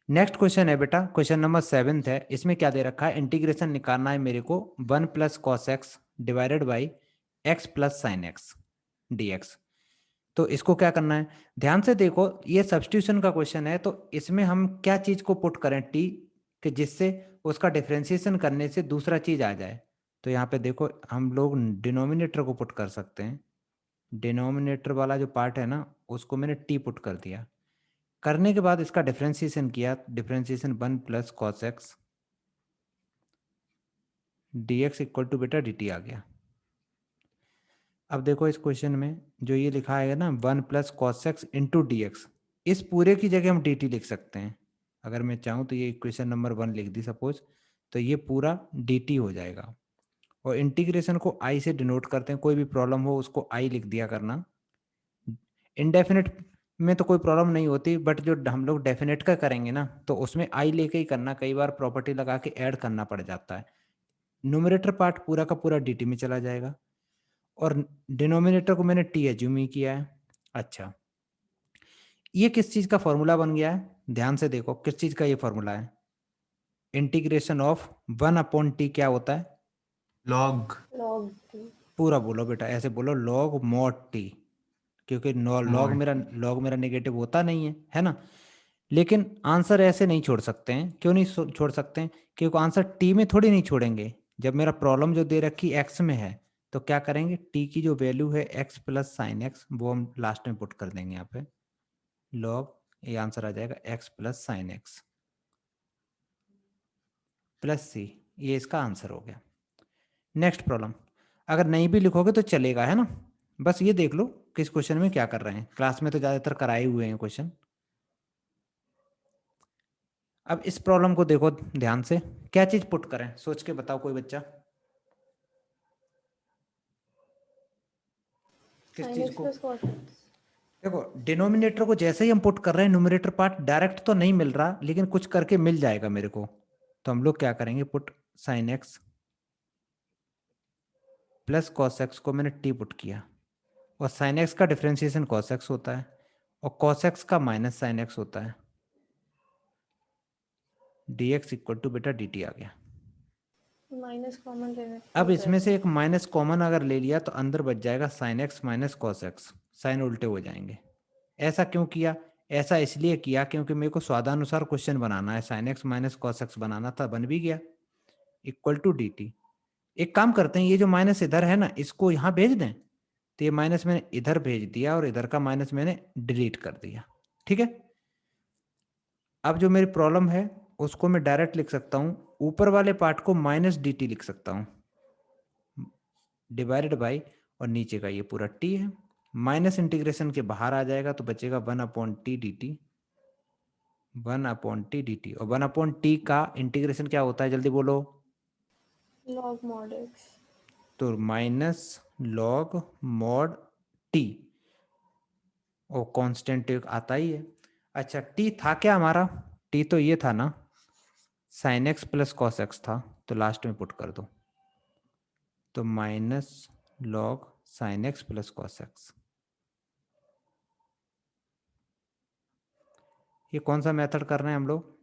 Next question है बेटा, question number 7 है। इसमें क्या दे रखा है, इंटीग्रेशन निकालना है मेरे को 1 plus cos x divided by x plus sine x d x. तो इसको क्या करना है, ध्यान से देखो, ये सब्स्टिट्यूशन का क्वेश्चन है। तो इसमें हम क्या चीज को पुट करें, टी कि जिससे उसका डिफरेंशिएशन करने से दूसरा चीज आ जाए। तो यहाँ पे देखो हम लोग डिनोमिनेटर को पुट कर सकते हैं। डिनोमिनेटर वाला जो पार्ट है ना, उसको मैंने टी पुट कर दिया। करने के बाद इसका डिफरेंशिएशन किया, differentiation 1 plus cos x d x equal to बेटा डी टी आ गया। अब देखो इस क्वेश्चन में जो ये लिखा है ना 1 plus cos x into d x, इस पूरे की जगह हम डी टी लिख सकते हैं। अगर मैं चाहूँ तो ये इक्वेशन नंबर 1 लिख दी सपोज, तो ये पूरा डी टी हो जाएगा। और इंटीग्रेशन को आई से डिनोट करते हैं, कोई भी प्रॉब्लम हो उसको आई लिख दिया करना। इनडेफिनेट में तो कोई प्रॉब्लम नहीं होती, बट जो हम लोग डेफिनेट का करेंगे ना तो उसमें आई लेके ही करना, कई बार प्रॉपर्टी लगा के ऐड करना पड़ जाता है। न्यूमरेटर पार्ट पूरा का पूरा डी टी में चला जाएगा और डिनोमिनेटर को मैंने टी एज्यूम ही किया है। अच्छा, ये किस चीज का फॉर्मूला बन गया है, ध्यान से देखो किस चीज का ये फॉर्मूला है। इंटीग्रेशन ऑफ 1 अपॉन टी क्या होता है, लॉग लॉग पूरा बोलो बेटा, ऐसे बोलो लॉग मॉड टी, क्योंकि मॉड लॉग मेरा नेगेटिव होता नहीं है ना। लेकिन आंसर ऐसे नहीं छोड़ सकते हैं, क्यों नहीं छोड़ सकते हैं, क्योंकि आंसर टी में थोड़ी नहीं छोड़ेंगे। जब मेरा प्रॉब्लम जो दे रखी एक्स में है तो क्या करेंगे, टी की जो वैल्यू है एक्स प्लस साइन एक्स वो हम लास्ट में पुट कर देंगे यहाँ पे। लॉग, ये आंसर आ जाएगा x plus sine x plus c, ये इसका आंसर हो गया। नेक्स्ट प्रॉब्लम, अगर नहीं भी लिखोगे तो चलेगा, है ना। बस ये देख लो किस क्वेश्चन में क्या कर रहे हैं, क्लास में तो ज़्यादातर कराए हुए हैं क्वेश्चन। अब इस प्रॉब्लम को देखो ध्यान से, क्या चीज पुट करें, सोच के बताओ कोई बच्चा, किस साइन चीज एक्स को। Plus cos x. देखो डिनोमिनेटर को जैसे ही हम पुट कर रहे हैं, न्यूमरेटर पार्ट डायरेक्ट तो नहीं मिल रहा, लेकिन कुछ करके मिल जाएगा मेरे को। तो हम लोग क्या करेंगे, put sign x plus cos x को मैंने टी पुट किया, और साइन एक्स का डिफरेंशिएशन कॉस एक्स होता है और कॉस एक्स का माइनस साइन एक्स होता है। डी एक्स इक्वल टू बेटा डी टी आ गया। माइनस कॉमन लेने अब हो इसमें से जाएगा। एक माइनस कॉमन अगर ले लिया तो अंदर बच जाएगा sine x minus cos x, sign उल्टे हो जाएंगे। ऐसा क्यों किया, ऐसा इसलिए किया क्योंकि मेरे को स्वादानुसार क्वेश्चन बनाना है, sine x minus cos x बनाना था, बन भी गया इक्वल टू डी टी। एक काम करते हैं, ये जो माइनस इधर है ना इसको यहाँ भेज दें, तो ये माइनस मैंने इधर भेज दिया और इधर का माइनस मैंने डिलीट कर दिया, ठीक है। अब जो मेरी प्रॉब्लम है उसको मैं डायरेक्ट लिख सकता हूँ, ऊपर वाले पार्ट को माइनस डी टी लिख सकता हूँ डिवाइडेड बाई, और नीचे का ये पूरा टी है, माइनस इंटीग्रेशन के बाहर आ जाएगा तो बचेगा 1 upon T D T, 1 upon T D t. और 1 अपॉन टी का इंटीग्रेशन क्या होता है, जल्दी बोलो। Log mod x. तो माइनस लॉग मॉड टी, और कांस्टेंट आता ही है। अच्छा, टी था क्या हमारा, टी तो ये था ना sign x plus cos x था, तो लास्ट में पुट कर दो, तो minus log sign x plus cos x. ये कौन सा मेथड कर रहे हैं हम लोग,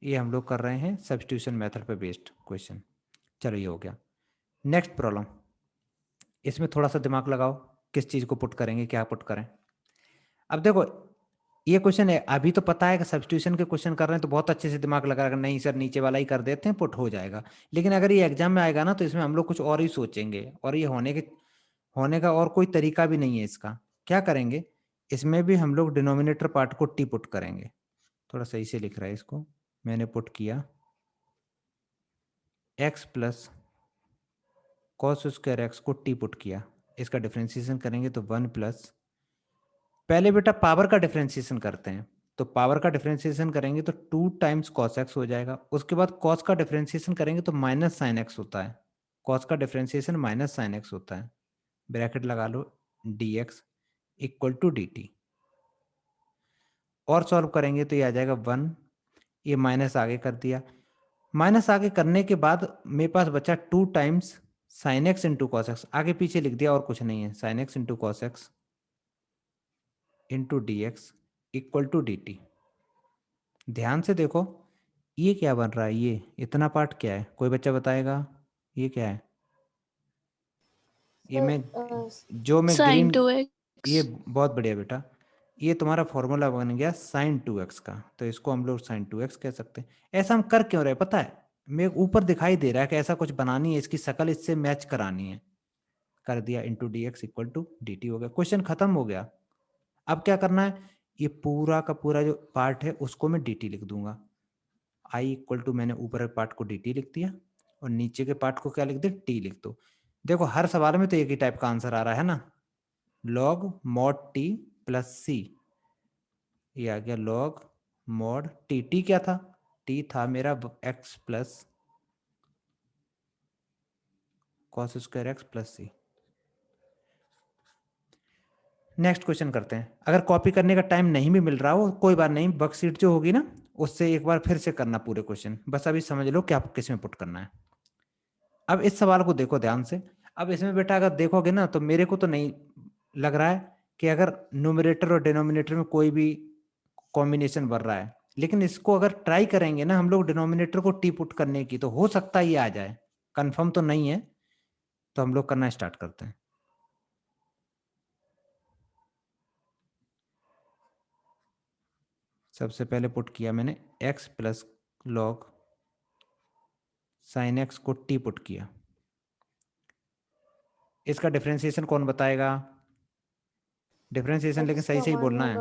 ये हम लोग कर रहे हैं सब्स्टिट्यूशन मेथड पे बेस्ड क्वेश्चन। चलो ये हो गया। नेक्स्ट प्रॉब्लम, इसमें थोड़ा सा दिमाग लगाओ, किस चीज़ को पुट करेंगे, क्या पुट करें। अब देखो ये क्वेश्चन है, अभी तो पता है कि सब्स्टिट्यूशन के क्वेश्चन कर रहे हैं तो बहुत अच्छे से दिमाग लगा कर, नहीं सर नीचे वाला ही कर देते हैं पुट हो जाएगा। लेकिन अगर ये एग्जाम में आएगा ना तो इसमें हम लोग कुछ और ही सोचेंगे, और ये होने का और कोई तरीका भी नहीं है इसका। क्या करेंगे, इसमें भी हम लोग डिनोमिनेटर पार्ट को टी पुट करेंगे। थोड़ा सही से लिख रहा है इसको, मैंने पुट किया x plus cos square x को टी पुट किया, इसका डिफरेंशिएशन करेंगे तो 1 प्लस, पहले बेटा पावर का डिफरेंशिएशन करते हैं, तो पावर का डिफरेंशिएशन करेंगे तो 2 टाइम्स कॉस एक्स हो जाएगा। उसके बाद कॉस का डिफरेंशिएशन करेंगे तो माइनस साइन एक्स होता है, कॉस का डिफरेंशिएशन माइनस साइन एक्स होता है, ब्रैकेट लगा लो, d x equal to D t. और सॉल्व करेंगे तो ये आ जाएगा 1, ये माइनस आगे कर दिया, माइनस आगे करने के बाद मेरे पास बचा 2 times sine x into cos x, आगे पीछे लिख दिया और कुछ नहीं है, sine x into cos x into d x equal to D t. ध्यान से देखो, ये क्या बन रहा है, ये इतना पार्ट क्या है, कोई बच्चा बताएगा ये क्या है? ये मैं जो मैं साइन ग्रीन, 2x। ये बहुत बढ़िया बेटा, ये तुम्हारा फॉर्मूला बन गया साइन 2x का, तो इसको हम लोग साइन 2x कह सकते हैं। ऐसा हम कर क्यों रहे पता है, मेरे ऊपर दिखाई दे रहा है कि ऐसा कुछ बनानी है, इसकी शक्ल इससे मैच करानी है, कर दिया, into d x equal to D t हो गया, क्वेश्चन खत्म हो गया। अब क्या करना है, ये पूरा का पूरा जो पार्ट है उसको मैं डी टी लिख दूंगा, आई इक्वल टू, मैंने ऊपर के पार्ट को डी टी लिख दिया और नीचे के पार्ट को क्या लिख दिया, टी लिख दो। देखो हर सवाल में तो एक ही टाइप का आंसर आ रहा है ना, log mod t plus c, ये आ गया लॉग मॉड टी। टी क्या था, टी था मेरा x plus cos square x plus c. Next question करते हैं। अगर कॉपी करने का टाइम नहीं भी मिल रहा हो कोई बात नहीं, वर्कशीट जो होगी ना उससे एक बार फिर से करना पूरे क्वेश्चन, बस अभी समझ लो क्या किस में पुट करना है। अब इस सवाल को देखो ध्यान से। अब इसमें बेटा अगर देखोगे ना तो मेरे को तो नहीं लग रहा है कि अगर न्यूमरेटर और डिनोमिनेटर में कोई भी कॉम्बिनेशन बन रहा है, लेकिन इसको अगर ट्राई करेंगे ना हम लोग डिनोमिनेटर को टी पुट करने की, तो हो सकता है ये आ जाए, कंफर्म तो नहीं है। तो हम लोग करना स्टार्ट करते हैं। सबसे पहले पुट किया मैंने x plus log sine x को टी पुट किया। इसका डिफरेंशिएशन कौन बताएगा, डिफरेंशिएशन लेकिन सही सही बोलना है।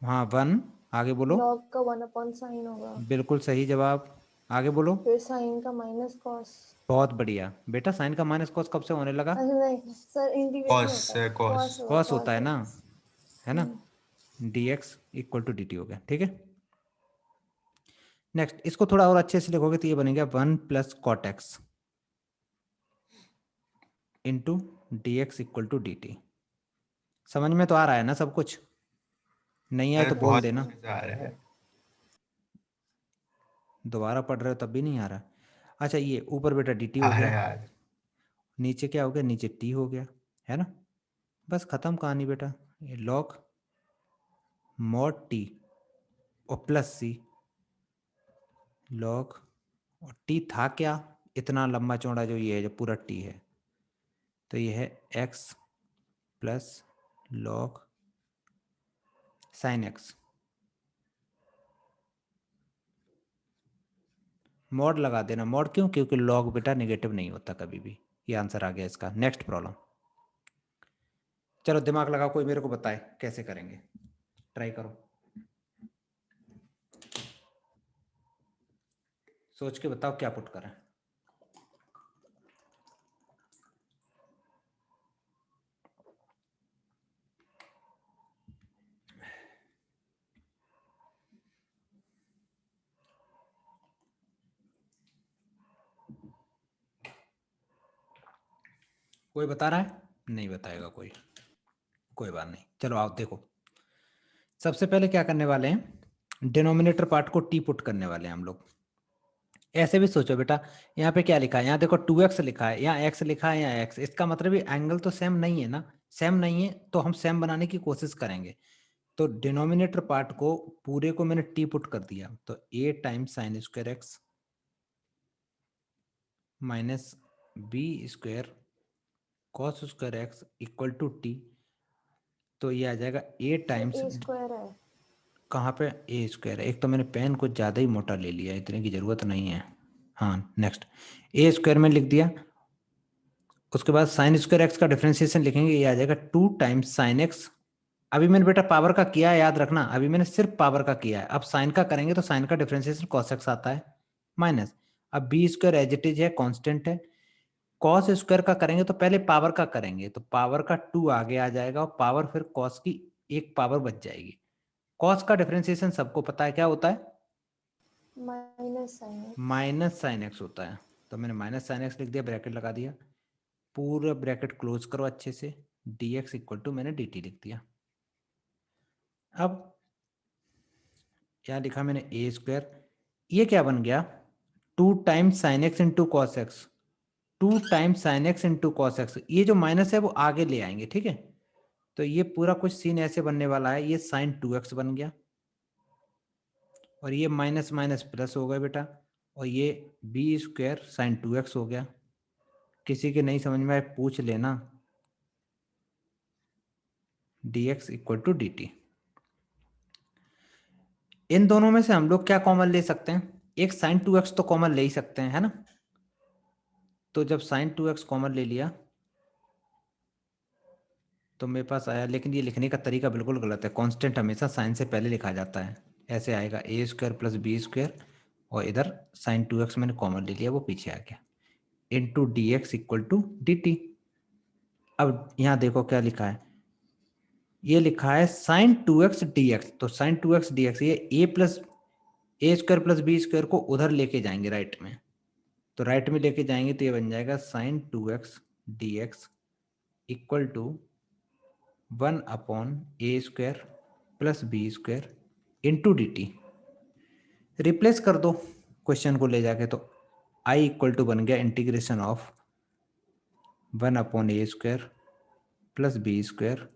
हाँ 1, आगे बोलो। लॉग का 1/sin होगा, बिल्कुल सही जवाब, आगे बोलो। फिर साइन का माइनस कॉस। बहुत बढ़िया बेटा, साइन का माइनस कॉस कब से होने लगा, नहीं सर, इंटीग्रेशन कॉस होता है, कॉस कॉस होता है ना, है ना, हम्म। dx इक्वल टू dt हो गया, ठीक है। नेक्स्ट इसको थोड़ा और अच्छे से लिखोगे तो ये बनेगा 1 plus cot x into d x equal to D t. समझ में तो आ रहा है ना सब कुछ, नहीं आए अरे तो बोल बहुत देना, मजा आ रहा है। दोबारा पढ़ रहे हो तब भी नहीं आ रहा। अच्छा ये ऊपर बेटा डी टी हो आ रहा गया, है यार। नीचे क्या हो गया, नीचे टी हो गया, है ना, बस खत्म कहानी बेटा। ये लॉग मॉड टी और प्लस सी लॉग, और टी था क्या, इतना लंबा चौड़ा जो ये है जो पूरा टी है, तो ये है x plus log sine x. Mod लगा देना, मॉड क्यों, क्योंकि लॉग बेटा नेगेटिव नहीं होता कभी भी। ये आंसर आ गया इसका। नेक्स्ट प्रॉब्लम, चलो दिमाग लगाओ, कोई मेरे को बताए कैसे करेंगे, ट्राई करो, सोच के बताओ क्या पुट करें। कोई बता रहा है, नहीं बताएगा कोई, कोई बात नहीं, चलो आओ देखो। सबसे पहले क्या करने वाले हैं, डिनोमिनेटर पार्ट को टी पुट करने वाले हैं हम लोग। ऐसे भी सोचो बेटा, यहाँ पे क्या लिखा है, यहाँ देखो 2x लिखा है, यहाँ x लिखा है, यहाँ x, इसका मतलब ये एंगल तो सेम नहीं है ना, सेम नहीं है तो हम सेम बनाने की कोशिश करेंगे। तो डिनोमिनेटर पार्ट को पूरे को मैंने टी पुट कर दिया, तो a times sine square x minus b square cos square x equal to t, तो ये आ जाएगा a टाइम्स, ए स्क्वायर है, कहाँ पे ए स्क्वायर है, एक तो मैंने पेन कुछ ज़्यादा ही मोटा ले लिया, इतने की ज़रूरत नहीं है। हाँ नेक्स्ट, ए स्क्वायर में लिख दिया, उसके बाद साइन स्क्वायर एक्स का डिफरेंशिएशन लिखेंगे, ये आ जाएगा 2 टाइम्स साइन एक्स। अभी मैंने बेटा पावर का किया है, याद रखना, अभी मैंने सिर्फ पावर का किया है, अब साइन का करेंगे तो साइन का डिफरेंशिएशन कॉस एक्स आता है माइनस, अब b square as it is है, कांस्टेंट है, कॉस स्क्वायर का करेंगे तो पहले पावर का करेंगे, तो पावर का 2 आगे आ जाएगा और पावर फिर कॉस की एक पावर बच जाएगी। कॉस का डिफरेंशिएशन सबको पता है क्या होता है, माइनस साइन एक्स होता है, तो मैंने माइनस साइन एक्स लिख दिया, ब्रैकेट लगा दिया, पूरा ब्रैकेट क्लोज करो अच्छे से, डी एक्स इक्वल टू मैंने डी टी लिख दिया। अब क्या लिखा मैंने, ए स्क्वायर, ये क्या बन गया, 2 times sine x into cos x, 2 times sine x into cos x, ये जो माइनस है वो आगे ले आएंगे, ठीक है, तो ये पूरा कुछ सीन ऐसे बनने वाला है, ये साइन 2x बन गया, और ये माइनस माइनस प्लस हो गया बेटा, और ये बी स्क्वायर साइन 2x हो गया। किसी के नहीं समझ में आए पूछ लेना। dx equal to dt। इन दोनों में से हम लोग क्या कॉमन ले सकते हैं? एक साइन 2x तो कॉमन ले ही सकते हैं, है ना। तो जब साइन 2x कॉमन ले लिया तो मेरे पास आया, लेकिन ये लिखने का तरीका बिल्कुल गलत है। कांस्टेंट हमेशा साइन से पहले लिखा जाता है। ऐसे आएगा ए स्क्वायर प्लस बी स्क्वायर, और इधर साइन 2x मैंने कॉमन ले लिया, वो पीछे आ गया, into d x equal to D t. अब यहाँ देखो क्या लिखा है, ये लिखा है साइन 2x dx। तो साइन 2x dx ये a square plus b square को उधर लेके जाएंगे राइट में। तो राइट में लेके जाएंगे तो ये बन जाएगा sine 2x dx equal to 1 upon a square plus b square into d t. Replace कर दो क्वेश्चन को ले जाके, तो आई इक्वल टू बन गया integration of 1 upon a square plus b square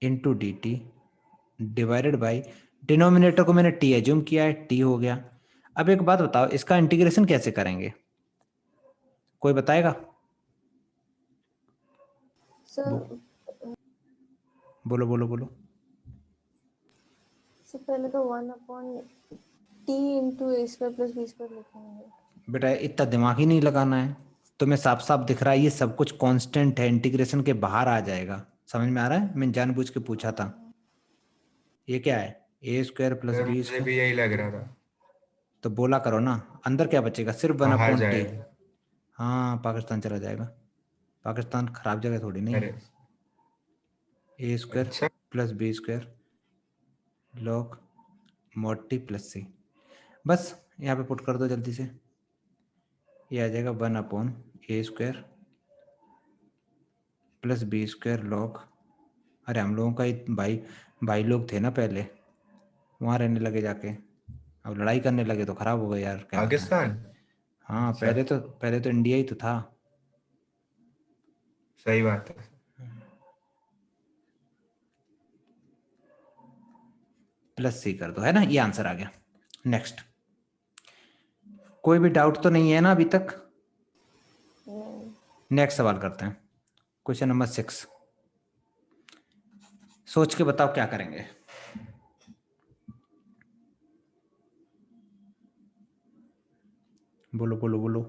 into d t divided by, denominator को मैंने टी एज्यूम किया है, टी हो गया। अब एक बात बताओ, इसका इंटीग्रेशन कैसे करेंगे? कोई बताएगा? सर बोलो बोलो बोलो। सर पहले तो 1 अपॉन टी इंटू ए स्क्वायर प्लस बी स्क्वायर लिखेंगे। बेटा इतना दिमाग ही नहीं लगाना है, तुम्हें साफ साफ दिख रहा है ये सब कुछ कांस्टेंट है, इंटीग्रेशन के बाहर आ जाएगा। समझ में आ रहा है? मैंने जानबूझ के पूछा था। ये क्या है? A square plus sir B मुझे स्क्वायर। भी यही लग रहा था, तो बोला करो ना, अंदर क्या बचेगा? सिर्फ 1 बाहर अपॉन टी। जाएगा। हाँ पाकिस्तान चला जाएगा। पाकिस्तान खराब जगह थोड़ी नहीं अरे है। ए स्क्वायर अच्छा, plus b square log mod t plus c. बस यहाँ पे पुट कर दो जल्दी से, ये आ जाएगा 1 upon a square plus b square log. अरे हम लोगों का भाई भाई लोग थे ना पहले, वहाँ रहने लगे जाके, अब लड़ाई करने लगे तो खराब हो गए यार, क्या बताएं। पाकिस्तान। हाँ अच्छा, पहले तो इंडिया ही तो था। सही बात है। प्लस सी कर दो, है ना, ये आंसर आ गया। नेक्स्ट, कोई भी डाउट तो नहीं है ना अभी तक? नहीं। नेक्स्ट सवाल करते हैं, क्वेश्चन नंबर 6। सोच के बताओ क्या करेंगे। बोलो बोलो बोलो।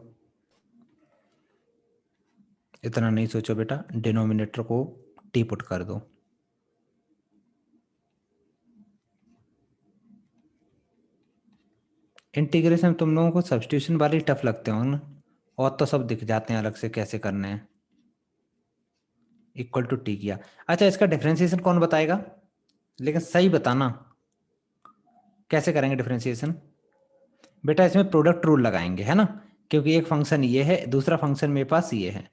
इतना नहीं सोचो बेटा, डिनोमिनेटर को टी पुट कर दो। इंटीग्रेशन तुम लोगों को सब्स्टिट्यूशन वाले टफ लगते हो ना, और तो सब दिख जाते हैं अलग से कैसे करने हैं। इक्वल टू टी किया, अच्छा इसका डिफरेंशिएशन कौन बताएगा? लेकिन सही बताना कैसे करेंगे डिफरेंशिएशन। बेटा इसमें प्रोडक्ट रूल लगाएंगे, है ना, क्योंकि एक फंक्शन ये है, दूसरा फंक्शन मेरे पास ये है,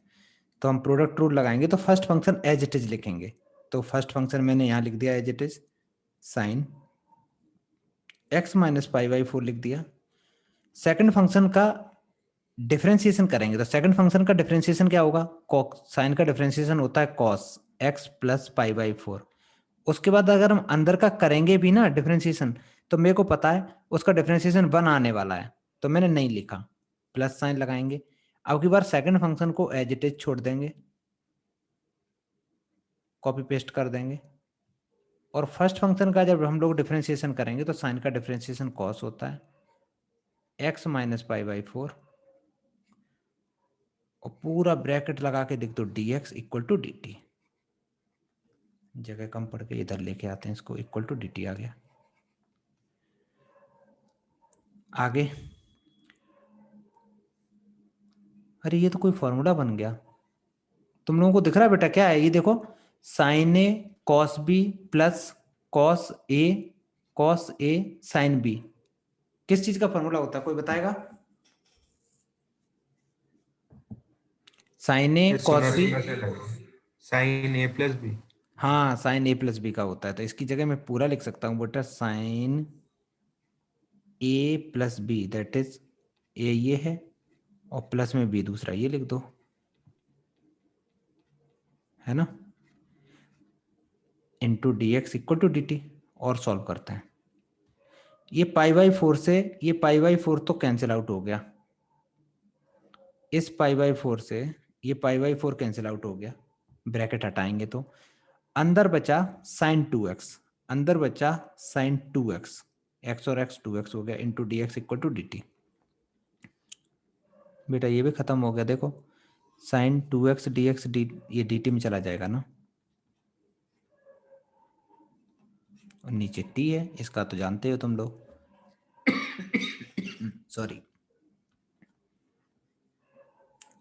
तो हम प्रोडक्ट रूल लगाएंगे। तो first function as it is लिखेंगे। तो फर्स्ट फंक्शन मैंने यहाँ लिख दिया as it is, sine x minus pi by 4 लिख दिया। सेकंड फंक्शन का डिफरेंशिएशन करेंगे, तो सेकंड फंक्शन का डिफरेंशिएशन क्या होगा? साइन का डिफरेंशिएशन होता है cos x plus pi by 4। उसके बाद अगर हम अंदर का करेंगे भी ना डिफरेंशिएशन, तो मेरे को पता है उसका डिफरेंशिएशन 1 आने वाला है, तो मैंने नहीं लिखा, प्लस साइन लगाएंगे। अब की बार सेकंड फंक्शन को एज इट इज छोड़ देंगे, कॉपी पेस्ट कर देंगे, और फर्स्ट फंक्शन का जब हम लोग डिफरेंशिएशन करेंगे तो साइन का डिफरेंशिएशन कॉस होता है x माइनस पाई बाई 4, और पूरा ब्रैकेट लगा के लिख दो dx equal to D t. जगह कम पड़ के इधर लेके आते हैं इसको, इक्वल टू डी टी आ गया। आगे, अरे ये तो कोई फॉर्मूला बन गया। तुम लोगों को दिख रहा है बेटा क्या है? ये देखो, sign A cos B plus cos A sine B. किस चीज का फॉर्मूला होता है, कोई बताएगा? साइन ए ये कॉस सुना बी। सुना से लगा, साइन ए प्लस बी। हाँ साइन ए प्लस बी का होता है, तो इसकी जगह मैं पूरा लिख सकता हूँ बेटा, sine a plus b, that is a ये है, और प्लस में बी दूसरा ये लिख दो, है ना, into d x equal to D t. और सॉल्व करते हैं। ये पाई बाई 4 से ये पाई बाई 4 तो कैंसिल आउट हो गया, इस पाई बाई 4 से ये पाई बाई 4 कैंसिल आउट हो गया, ब्रैकेट हटाएंगे तो अंदर बचा साइन 2x, अंदर बचा साइन 2x, x और x 2x हो गया into d x equal to D t. बेटा ये भी खत्म हो गया, देखो sine 2x d x d ये डी टी में चला जाएगा ना, और नीचे t है, इसका तो जानते हो तुम लोग। सॉरी,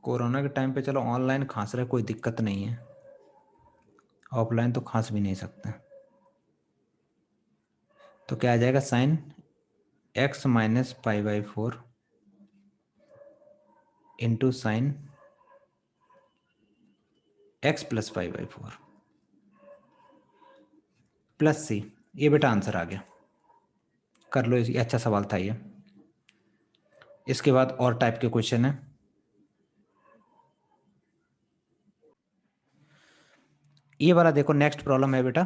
कोरोना के टाइम पे चलो ऑनलाइन खांस रहे कोई दिक्कत नहीं है, ऑफलाइन तो खांस भी नहीं सकते। तो क्या आ जाएगा sine x minus pi by 4 into sine x plus pi by 4 plus c. ये बेटा आंसर आ गया, कर लो, ये अच्छा सवाल था ये। इसके बाद और टाइप के क्वेश्चन है। ये वाला देखो नेक्स्ट प्रॉब्लम है बेटा,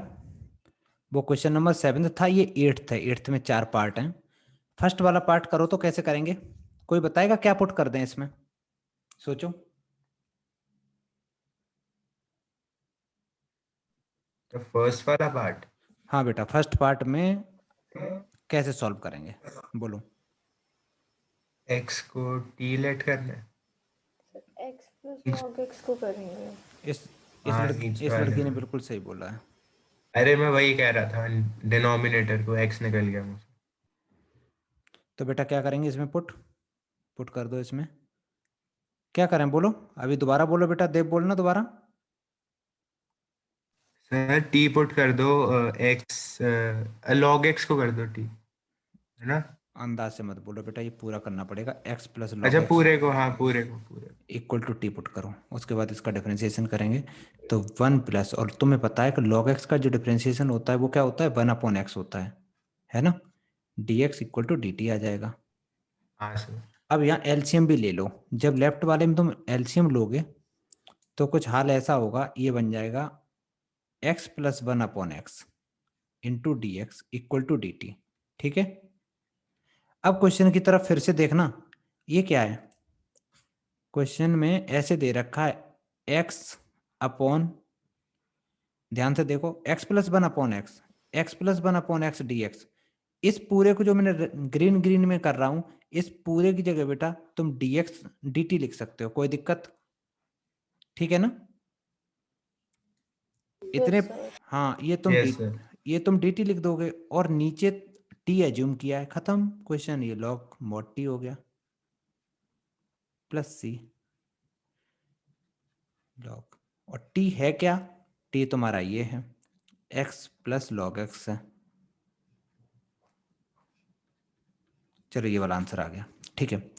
वो क्वेश्चन नंबर 7 था, ये 8th है। 8th में 4 पार्ट हैं। फर्स्ट वाला पार्ट करो तो कैसे करेंगे, कोई बताएगा क्या पुट कर दें इसमें, सोचो। तो फर्स्ट वाला पार्ट हाँ बेटा, फर्स्ट पार्ट में कैसे सॉल्व करेंगे बोलो। x को t लेट करना है। x प्लस log x को करेंगे। इस हाँ, नीचे इस वाले लड़की ने में। बिल्कुल सही बोला है। अरे मैं वही कह रहा था, डिनोमिनेटर को x निकल गया मुझे। तो बेटा क्या करेंगे इसमें, पुट कर दो इसमें। क्या करें बोलो, अभी दोबारा बोलो बेटा, देव बोलना दोबारा। सर t पुट कर दो, x log x को कर दो t, है ना। अंदाज से मत बोलो बेटा, ये पूरा करना पड़ेगा। x प्लस अच्छा, लॉग एक्स पूरे को, हाँ पूरे को, पूरे को। इक्वल टू टी पुट करो, उसके बाद इसका डिफरेंशिएशन करेंगे तो 1 प्लस, और तुम्हें पता है कि लॉग एक्स का जो डिफरेंशिएशन होता है वो क्या होता है, 1 अपॉन एक्स होता है ना। D x equal to D t आ जाएगा। हाँ सर। अब यहाँ एलसीएम भी ले लो, जब लेफ्ट वाले में तुम एलसीएम लोगे तो कुछ हाल ऐसा होगा, ये बन जाएगा x plus 1 upon x into d x equal to D t. ठीक है, अब क्वेश्चन की तरफ फिर से देखना, ये क्या है, क्वेश्चन में ऐसे दे रखा है x अपॉन, ध्यान से देखो, x plus 1 upon x, x plus 1 upon x d x. इस पूरे को जो मैंने ग्रीन ग्रीन में कर रहा हूं, इस पूरे की जगह बेटा तुम dx dt लिख सकते हो, कोई दिक्कत, ठीक है ना। इतने, यस सर। हाँ यस सर। ये तुम dt लिख दोगे और नीचे t एज्यूम किया है, खत्म क्वेश्चन, ये लॉग मॉड t हो गया प्लस c लॉग, और t है क्या, t तुम्हारा ये है x प्लस लॉग एक्स है। चलो ये वाला आंसर आ गया, ठीक है।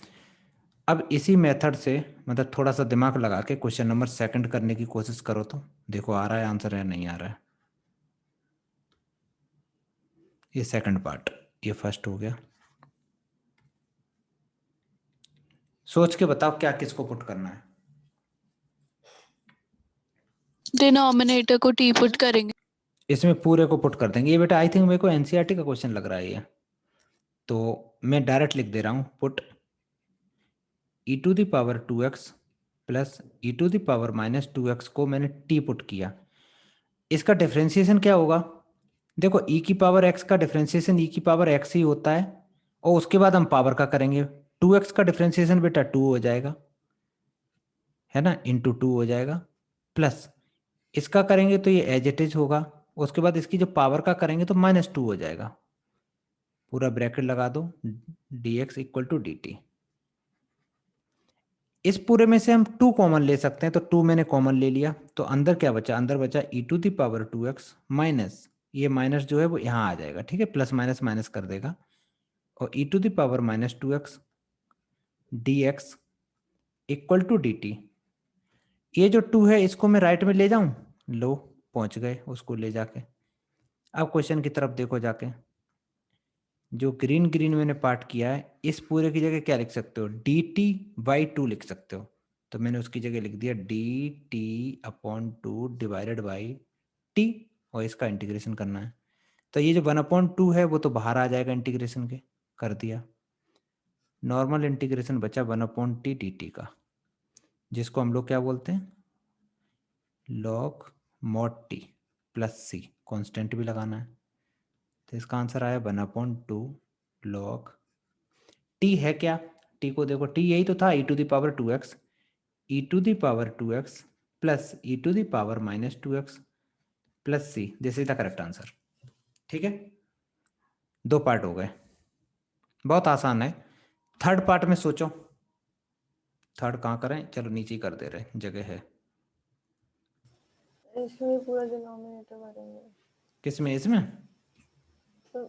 अब इसी मेथड से मतलब थोड़ा सा दिमाग लगा के क्वेश्चन नंबर 2 करने की कोशिश करो, तो देखो आ रहा है आंसर या नहीं आ रहा है। ये सेकंड पार्ट, ये फर्स्ट हो गया। सोच के बताओ क्या किसको पुट करना है। डिनोमिनेटर को टी पुट करेंगे। इसमें पूरे को पुट कर देंगे। ये बेटा आई थिंक मेरे को एनसीईआरटी का क्वेश्चन लग रहा है ये, तो मैं डायरेक्ट लिख दे रहा हूँ, put e to the power 2x plus e to the power minus 2x को मैंने t पुट किया। इसका डिफरेंशिएशन क्या होगा, देखो e की पावर x का डिफरेंशिएशन e की पावर x ही होता है, और उसके बाद हम पावर का करेंगे, 2x का डिफरेंशिएशन बेटा 2 हो जाएगा, है ना, इंटू 2 हो जाएगा, प्लस इसका करेंगे तो ये एज इट इज होगा, उसके बाद इसकी जो पावर का करेंगे तो -2 हो जाएगा, पूरा ब्रैकेट लगा दो, dx equal to D t. इस पूरे में से हम 2 कॉमन ले सकते हैं, तो 2 मैंने कॉमन ले लिया, तो अंदर क्या बचा, अंदर बचा e to the power 2x minus, ये माइनस जो है वो यहाँ आ जाएगा, ठीक है, प्लस माइनस माइनस कर देगा, और e to the power minus 2x dx equal to D T. ये जो 2 है इसको मैं राइट में ले जाऊं, लो पहुंच गए उसको ले जाके। अब क्वेश्चन की तरफ देखो जाके, जो ग्रीन ग्रीन मैंने पार्ट किया है, इस पूरे की जगह क्या लिख सकते हो, डी टी बाई 2 लिख सकते हो, तो मैंने उसकी जगह लिख दिया D T upon 2 divided by T, और इसका इंटीग्रेशन करना है, तो ये जो 1/2 है वो तो बाहर आ जाएगा इंटीग्रेशन के, कर दिया। नॉर्मल इंटीग्रेशन बचा 1/t dt का, जिसको हम लोग क्या बोलते हैं, log mod t प्लस सी, कॉन्स्टेंट भी लगाना है। तो इसका आंसर आया 1/2 log t है क्या, t को देखो, t यही तो था e⁻²x, e⁻² plus e⁻² plus C, this is the correct answer. ठीक है, 2 पार्ट हो गए, बहुत आसान है। थर्ड पार्ट में सोचो, थर्ड कहाँ करें, चलो नीचे ही कर दे रहे, जगह है। इसमें पूरा डिनोमिनेटर करेंगे किसमें, इसमें? तो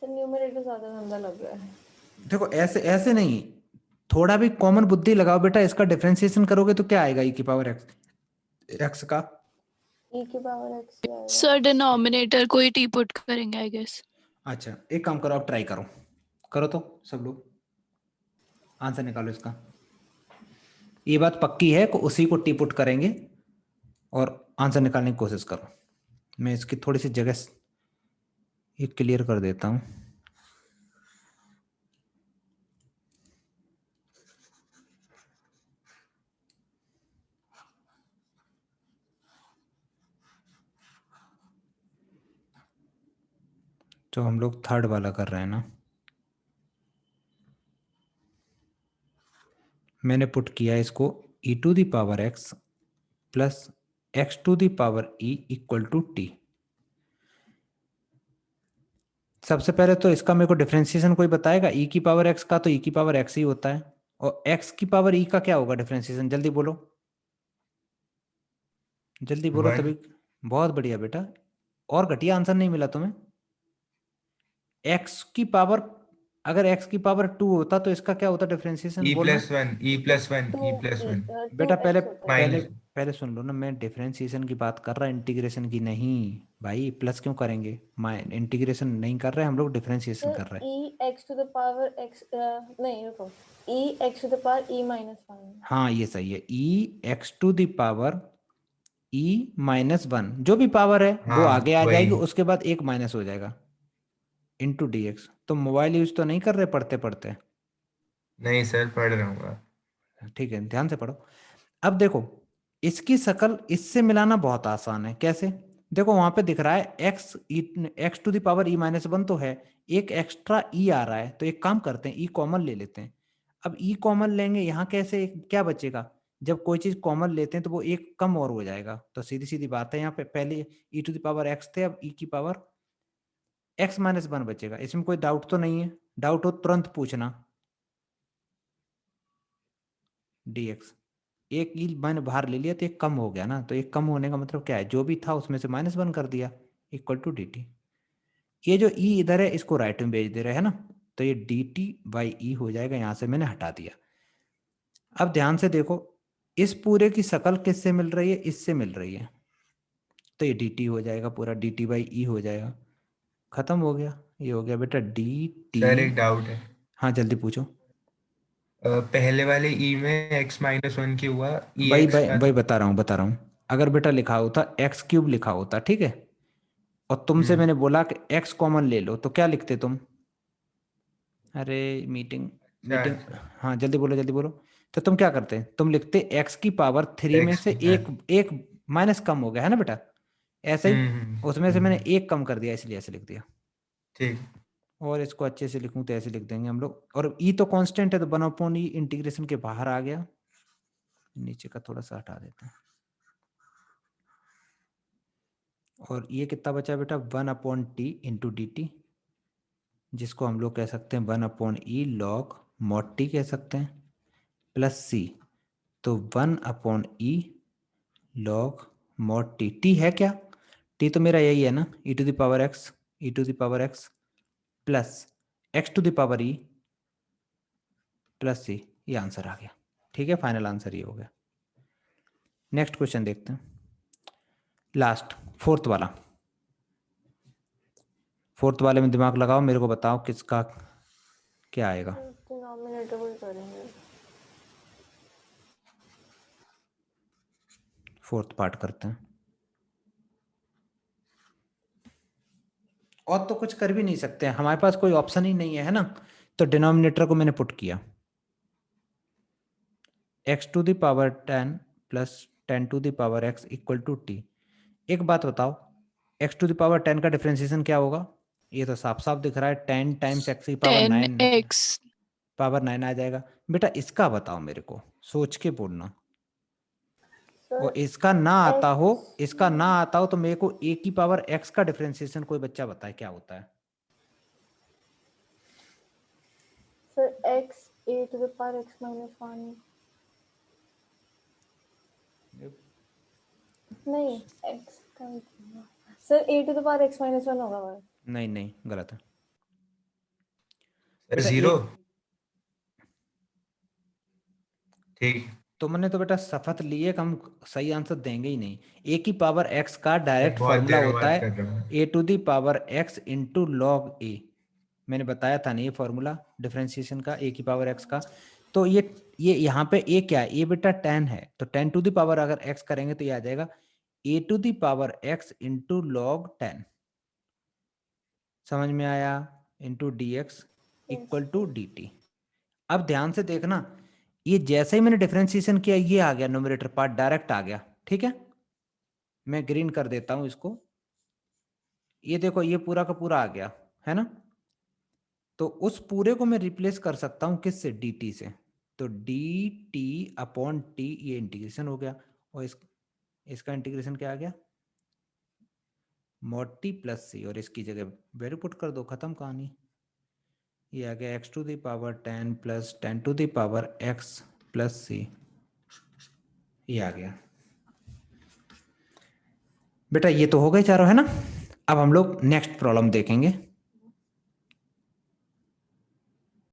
सर न्यूमरेटर ज्यादा गंदा लग रहा है। देखो ऐसे ऐसे नहीं, थोड़ा भी कॉमन बुद्धि लगाओ बेटा। इसका डिफरेंशिएशन करोगे तो क्या आएगा, e⁻x का, e⁻x ही आएगा। सर डिनोमिनेटर को ही टी पुट करेंगे आई गेस। अच्छा एक काम करो, आप ट्राई करो, करो तो सब लोग, आंसर निकालो इसका। ये बात पक्की है कि उसी को टी पुट करेंगे और आंसर निकालने की कोशिश करो। मैं इसकी थोड़ी सी जगह ये क्लियर कर देता हूँ। तो हम लोग थर्ड वाला कर रहे हैं ना, मैंने पुट किया इसको e⁻x plus x⁻e equal to T. सबसे पहले तो इसका मेरे को डिफरेंशिएशन कोई बताएगा, e⁻x का तो e⁻x ही होता है, और x⁻e का क्या होगा डिफरेंशिएशन, जल्दी बोलो, जल्दी बोलो 1। तभी। बहुत बढ़िया बेटा, और घटिया आंसर नहीं मिला तुम्हें। x की पावर, अगर x की पावर 2 होता तो इसका क्या होता डिफरेंशिएशन, बोलना। बेटा पहले पहले माइनस। पहले सुन लो ना, मैं डिफरेंशिएशन की बात कर रहा, इंटीग्रेशन की नहीं। भाई प्लस क्यों करेंगे, इंटीग्रेशन नहीं कर रहे हम लोग, डिफरेंशिएशन कर रहे हैं। e⁻x नहीं रुको, e⁻e−1। हाँ ये सही है, e⁻e−1 जो भी पावर है वो हाँ आगे आ वही। जाएगी, उसके बाद एक माइनस हो जाएगा इंटू dx। तो मोबाइल यूज तो नहीं कर रहे पढ़ते पढ़ते? नहीं सर, पढ़ रहा हूँ। ठीक है, ध्यान से पढ़ो। अब देखो, इसकी शक्ल इससे मिलाना बहुत आसान है। कैसे, देखो वहां पे दिख रहा है x⁻e−1 तो है, एक एक्स्ट्रा e आ रहा है, तो एक काम करते हैं e कॉमन ले लेते हैं। अब e कॉमन लेंगे, यहाँ कैसे क्या बचेगा, जब कोई चीज कॉमन लेते हैं तो वो एक कम और हो जाएगा, तो सीधी सीधी बात है, यहाँ पे पहले e⁻x थे, अब e⁻x−1 बचेगा। इसमें कोई डाउट तो नहीं है, डाउट हो तुरंत पूछना। dx, एक ई मैंने बाहर ले लिया तो एक कम हो गया ना, तो एक कम होने का मतलब क्या है, जो भी था उसमें से -1 कर दिया, इक्वल टू dt। ये जो e इधर है इसको राइट में भेज दे रहे हैं ना, तो ये dt/e हो जाएगा, यहां से मैंने हटा दिया। अब ध्यान से देखो, इस पूरे की शकल किससे मिल रही है, इससे मिल रही है, तो ये dt हो जाएगा, पूरा dt/e हो जाएगा, खत्म हो गया। ये हो गया बेटा dt। सर एक डाउट है। हाँ जल्दी पूछो। पहले वाले ई में x-1 की हुआ, ई वही एक्स का। वही बता रहा हूँ, अगर बेटा लिखा होता x³ लिखा होता, ठीक है, और तुमसे मैंने बोला कि x कॉमन ले लो, तो क्या लिखते तुम? अरे मीटिंग, अच्छा मीटिंग, अच्छा। हाँ जल्दी बोलो जल्दी बोलो। तो तुम क्या करते, तुम लिखते x⁻³ में एक्स। से एक एक माइनस कम हो गया है ना बेटा, ऐसा ही, उसमें से मैंने एक कम कर दिया, इसलिए ऐसे लिख दिया। ठीक। और इसको अच्छे से लिखूं तो ऐसे लिख देंगे हम लोग, और e तो कांस्टेंट है, तो 1/e इंटीग्रेशन के बाहर आ गया, नीचे का थोड़ा सा हटा देते हैं। और ये कितना बचा बेटा, 1/t इंटू dt, जिसको हम लोग कह सकते हैं 1/e log mod t कह सकते हैं, प्लस c, तो 1/e log mod t। t है क्या, t तो मेरा यही है ना, e⁻x plus x⁻e plus c, ये आंसर आ गया। ठीक है, फाइनल आंसर ये हो गया। नेक्स्ट क्वेश्चन देखते हैं, लास्ट फोर्थ वाला। फोर्थ वाले में दिमाग लगाओ, मेरे को बताओ किसका क्या आएगा। डिनोमिनेटर को ही करेंगे। फोर्थ पार्ट करते हैं। और तो कुछ कर भी नहीं सकते हैं, हमारे पास कोई ऑप्शन ही नहीं है ना। तो डिनोमिनेटर को मैंने पुट किया x to the power 10 plus 10 to the power x equal to t। एक बात बताओ, x टू द पावर 10 का डिफरेंशिएशन क्या होगा? ये तो साफ साफ दिख रहा है, 10 टाइम्स x की पावर 9 10x पावर 9 आ जाएगा। बेटा इसका बताओ मेरे को, सोच के बोलना। और सर इसका ना आता हो, x इसका ना आता हो तो मेरे को a की पावर x का डिफरेंशिएशन कोई बच्चा बताए क्या होता है? Sir x a to the power x minus 1 नहीं x का sir a to the power x minus 1 होगा बस। नहीं नहीं, गलत है सर बेटा। 0। ठीक। तुमने तो बेटा शपथ ली है कि हम सही आंसर देंगे ही नहीं। ए की पावर एक्स का सर डायरेक्ट बहुत फॉर्मूला देर होता बात है कर रहा हूँ। A to the power x into log a. मैंने बताया था ना ये फॉर्मूला डिफरेंशिएशन का, ए की पावर एक्स का। तो ये यहाँ पे ए क्या है? ए बेटा 10 है, तो 10 टू दी पावर अगर एक्स करेंगे तो ये आ जाएगा a to the power x into log 10। समझ में आया? Into d x equal to D t. अब ध्यान से देखना, ये जैसे ही मैंने डिफरेंशिएशन किया ये आ गया, न्यूमरेटर पार्ट डायरेक्ट आ गया। ठीक है, मैं ग्रीन कर देता हूं इसको। ये देखो ये पूरा का पूरा आ गया है ना। तो उस पूरे को मैं रिप्लेस कर सकता हूं किससे? dt से। तो dt अपॉन t ये इंटीग्रेशन हो गया, और इसका इंटीग्रेशन क्या आ गया? mod t प्लस सी, और इसकी जगह वैल्यू पुट कर दो, खत्म कहानी। ये आ गया x to the power 10 plus 10 to the power x plus c, ये आ गया। बेटा ये तो हो गए चारों, है ना। अब हम लोग नेक्स्ट प्रॉब्लम देखेंगे।